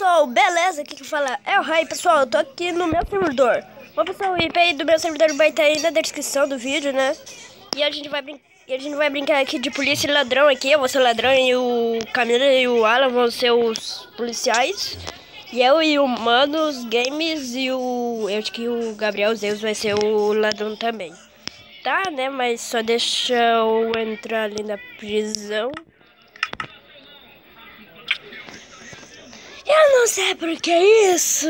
pessoal, beleza? Aqui que fala é o Rai, pessoal. Eu tô aqui no meu servidor. Bom, pessoal, o IP do meu servidor vai estar aí na descrição do vídeo, né? E a gente vai brincar aqui de polícia e ladrão aqui. Eu vou ser o ladrão e o Camila e o Alan vão ser os policiais. E eu e o Mano, os games e o... eu acho que o Gabriel Zeus vai ser o ladrão também. Tá, né? Mas só deixa eu entrar ali na prisão. Eu não sei por que isso.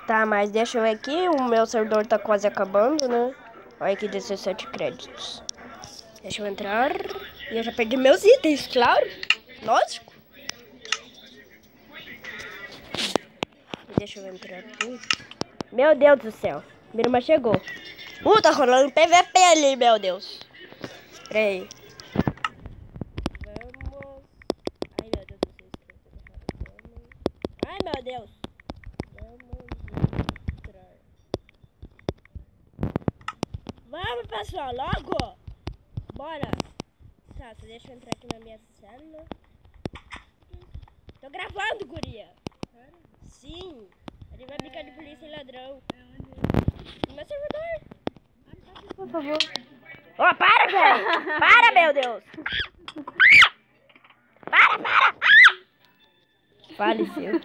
Tá, mas deixa eu ver aqui. O meu servidor tá quase acabando, né? Olha aqui, 17 créditos. Deixa eu entrar. E eu já perdi meus itens, claro. Lógico. Deixa eu entrar aqui. Meu Deus do céu. Minha irmã chegou. Tá rolando PVP ali, meu Deus. Pera aí. Vamos. Ai, meu Deus do céu. Ai, meu Deus. Vamos, pessoal, logo! Bora! Tá, só deixa eu entrar aqui na minha célula. Tô gravando, guria! Sim! A gente vai brincar de polícia e ladrão. No meu servidor! Por favor! Para, velho! Para, meu Deus! Para! Faleceu.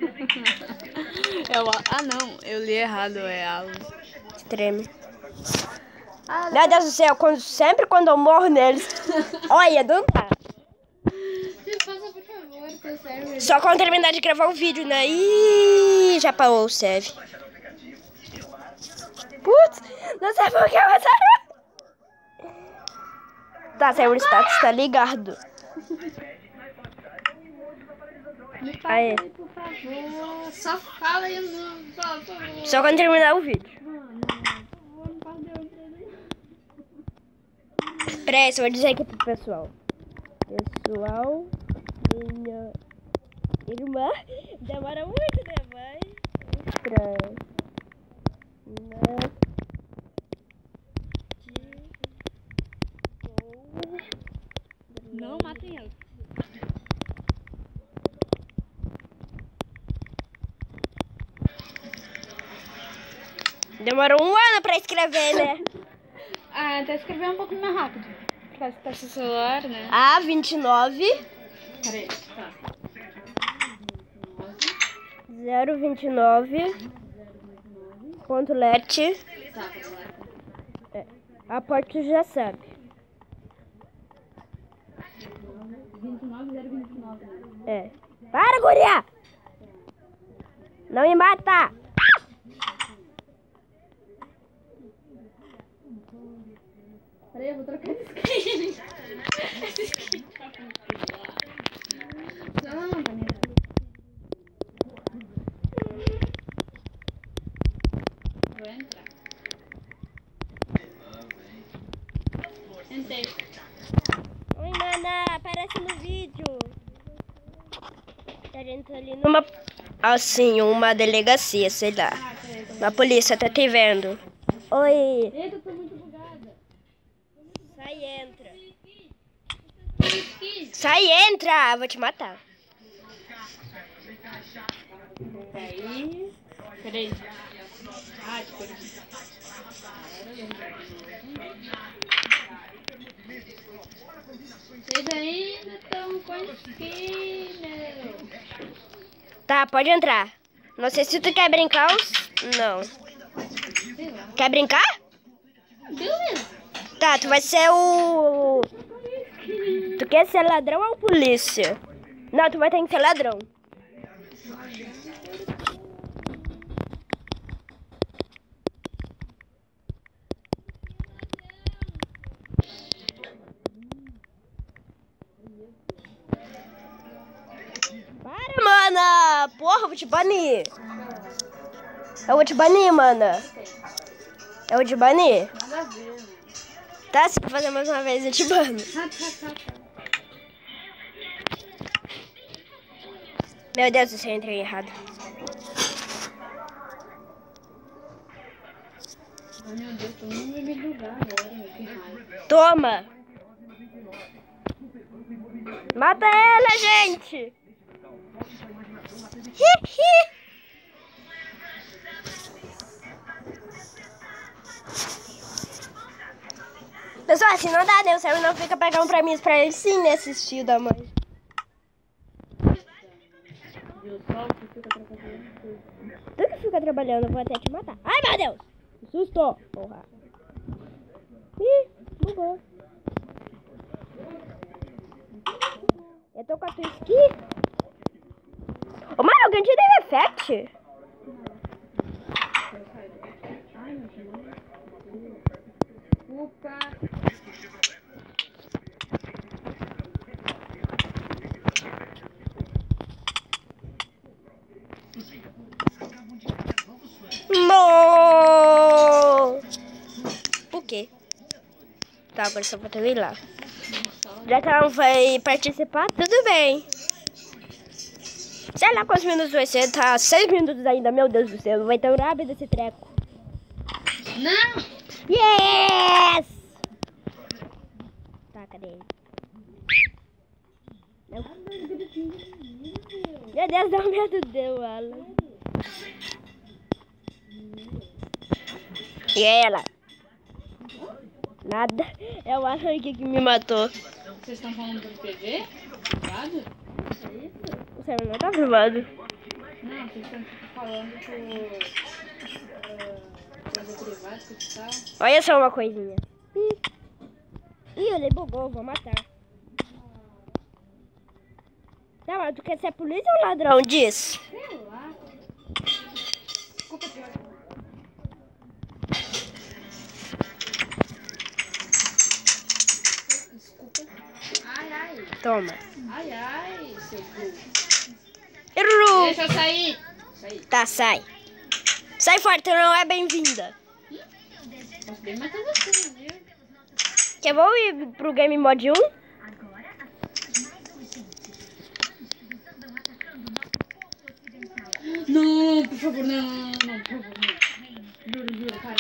Não, eu li errado, é Alan. Treme. Meu Deus do céu, sempre quando eu morro neles. Olha, não dá. Passa, por favor, teu server. Só quando terminar de gravar o vídeo, né? Ih, já parou o save. Putz, não sei por que eu vou. Tá, server status tá ligado. Me passa aí, por favor. Só fala aí o nome, por favor. Só quando terminar o vídeo. Peraí, eu vou dizer aqui pro pessoal. Pessoal, minha irmã demora muito, né, mãe? Não matem ela. Demorou um ano pra escrever, né? Até escrever um pouco mais rápido. Por causa que tá seu celular, né? A29 Peraí, tá. 029 ponto let. Tá, A porta já sabe. 29029, né? É. Para, guria! Não me mata! Peraí, eu vou trocar esse skin. Esse skin tá muito lá. Não, Vanessa. Vou entrar. Entrei. Oi, mana, aparece no vídeo. A gente tá ali numa... assim, uma delegacia, sei lá. Na polícia, tá te vendo. Oi. Eita, eu tô muito bugada. Sai e entra. Sai e entra, vou te matar. Peraí. Peraí. Desculpa. Vocês ainda estão com skin, meu. Tá, pode entrar. Não sei se tu quer brincar ou... não. Sei lá. Quer brincar? Beleza. Tá, tu vai ser o... Tu quer ser ladrão ou polícia? Não, tu vai ter que ser ladrão. Para, mana! Porra, eu vou te banir. Eu vou te banir, mana. Eu vou te banir. Nada a ver. Tá, se for fazer mais uma vez, eu te bano. Tá. Meu Deus do céu, eu entrei errado. Ai, meu Deus, todo mundo vai me bugar agora, meu, que raiva. Toma! Mata ela, gente! Pessoal, assim não dá, né? O server não fica pegando pra mim, pra ele sim, né? Assistir da mãe. Tu que fica trabalhando, eu vou até te matar. Ai, meu Deus! Que susto! Porra. Ih, bugou. Eu tô com a tua skin. Ô, mano, alguém te deu effect? Opa! No! O quê? Tá, agora só falta eu ir lá. Já que ela não vai participar, tudo bem. Sei lá quantos minutos vai ser, tá 6 minutos ainda, meu Deus do céu. Vai tão rápido esse treco. Não! Yes! Tá, cadê ele? Não. Meu Deus, dá um medo deu, Alan. E ela? Nada. É o Alan aqui que me matou. Vocês estão falando do PG? Privado? É isso? O server não tá privado. Não, vocês estão falando por coisa privada e tal. Olha só uma coisinha. Ih, ele bugou, vou matar. Tá, mas tu quer ser polícia ou ladrão? Diz. Sei lá. Desculpa, pior. Desculpa. Ai, ai. Toma. Ai, ai, seu burro. Errou. Deixa eu sair. Saí. Tá, sai. Sai fora, tu não é bem-vinda. Posso bem matar você, viu? Quer vou ir pro Game Mode 1? Não, por favor, não, por favor, não. Juro, para.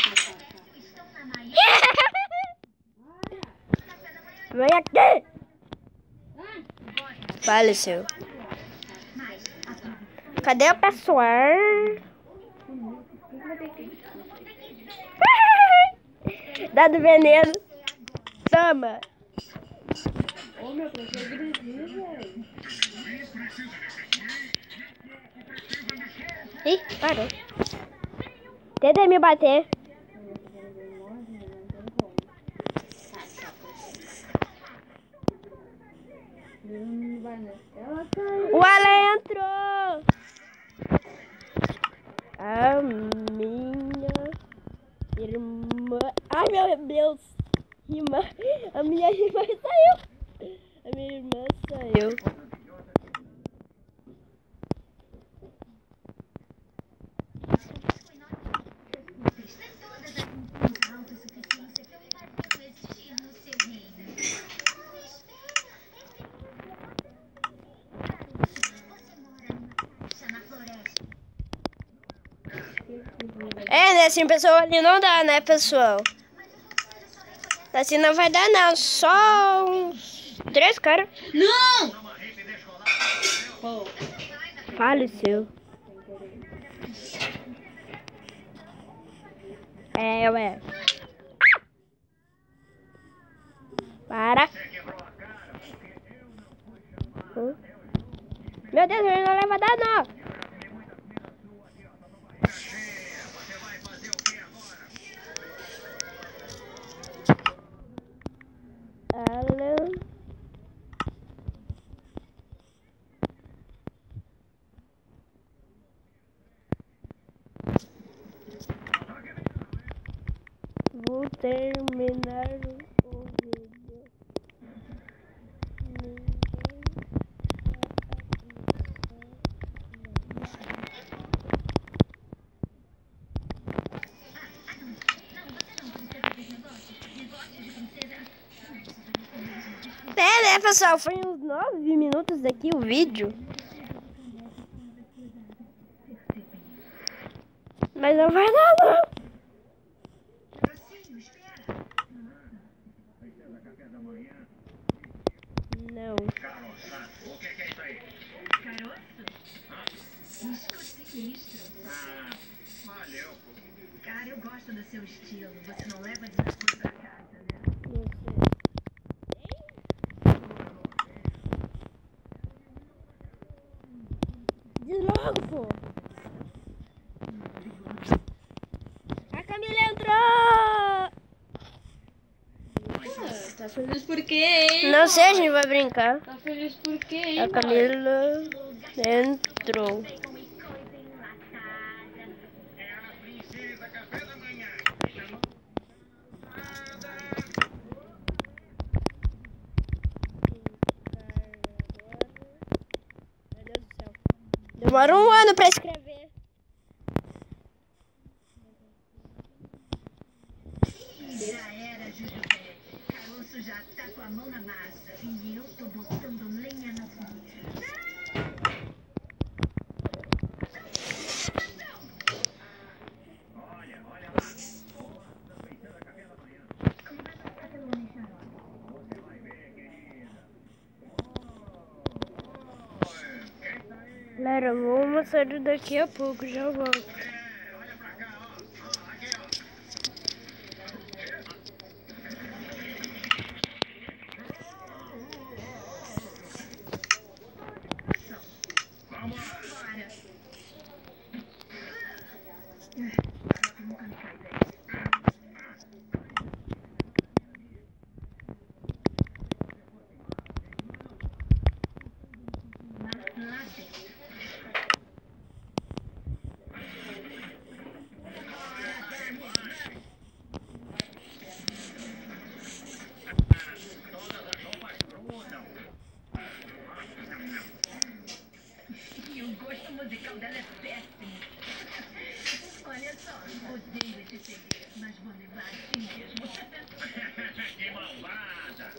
Vem aqui. Faleceu. Cadê o pessoal? Dado veneno. Toma. Ô, meu, pra que agredir, velho? Ih, parou. Tenta me bater. O Alan entrou. A minha irmã. Ai, meu Deus. Irmã. A minha irmã saiu. A minha irmã saiu. É, né? Assim, pessoal, ali não dá, né, pessoal? Assim não vai dar, não. Só uns 3 caras. Não! Pô. Faleceu. É, ué. Para. Meu Deus, ele não leva dano. Alan. Vou terminar o vídeo. É, né, pessoal? Foi uns 9 minutos aqui o vídeo. Mas não vai dar, não. Não. Valeu. Cara, eu gosto do seu estilo. Você não leva desaforo pra casa, né? Não sei. Diz logo, pô. A Camila entrou! Tá feliz por quê, hein? Não sei, a gente vai brincar. Tá feliz por quê, hein? A Camila entrou. Era a princesa café da manhã. Meu Deus do céu. Demora um ano pra escrever. Já era, Jujubé. Caroço já tá com a mão na massa. E eu tô botando lenha na fogueira. Olha lá. Nossa, princesa café da manhã. Você vai ver, querida. Quem tá aí? Galera, vamos sair daqui a pouco, já volto. Olha pra cá, ó. Aqui, ó. Vamos lá. Nunca me cai bem. Lá dentro. E o gosto musical dela é péssimo. Olha só, odeio esse CD, mas vou levar assim mesmo. Que malvada!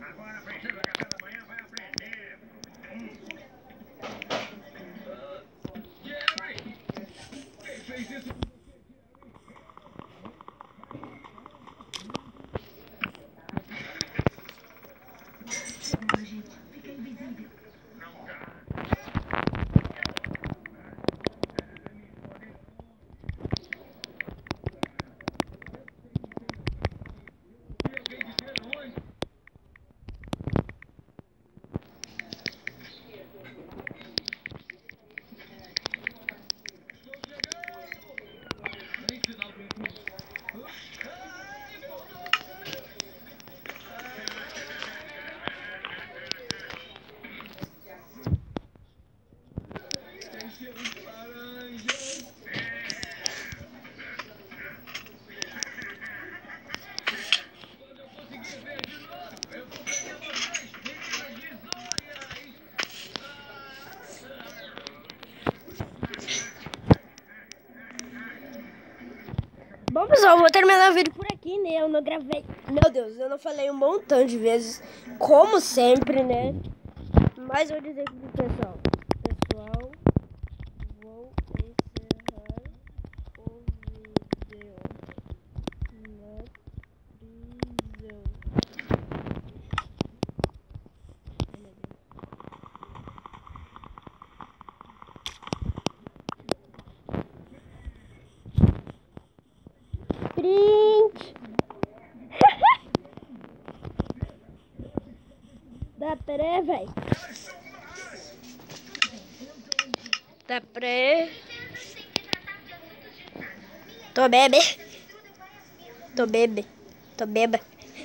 Agora a princesa café da manhã vai aprender. Jerry! Quem fez isso? Gente, fica invisível. Não dá. Bom, pessoal, vou terminar o vídeo por aqui, né? Eu não gravei. Meu Deus, eu não falei um montão de vezes, como sempre, né? Mas eu vou dizer aqui pro pessoal. Pessoal, vou encerrar o vídeo na prisão. Print! Dá pra, véi? Dá pra... Tô bebe. Tô bebe. Tô beba.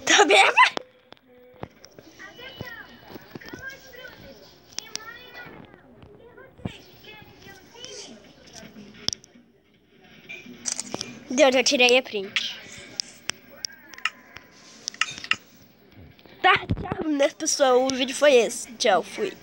Tô beba. Deu, já tirei a print. Tá, tchau, né, pessoal? O vídeo foi esse. Tchau, fui.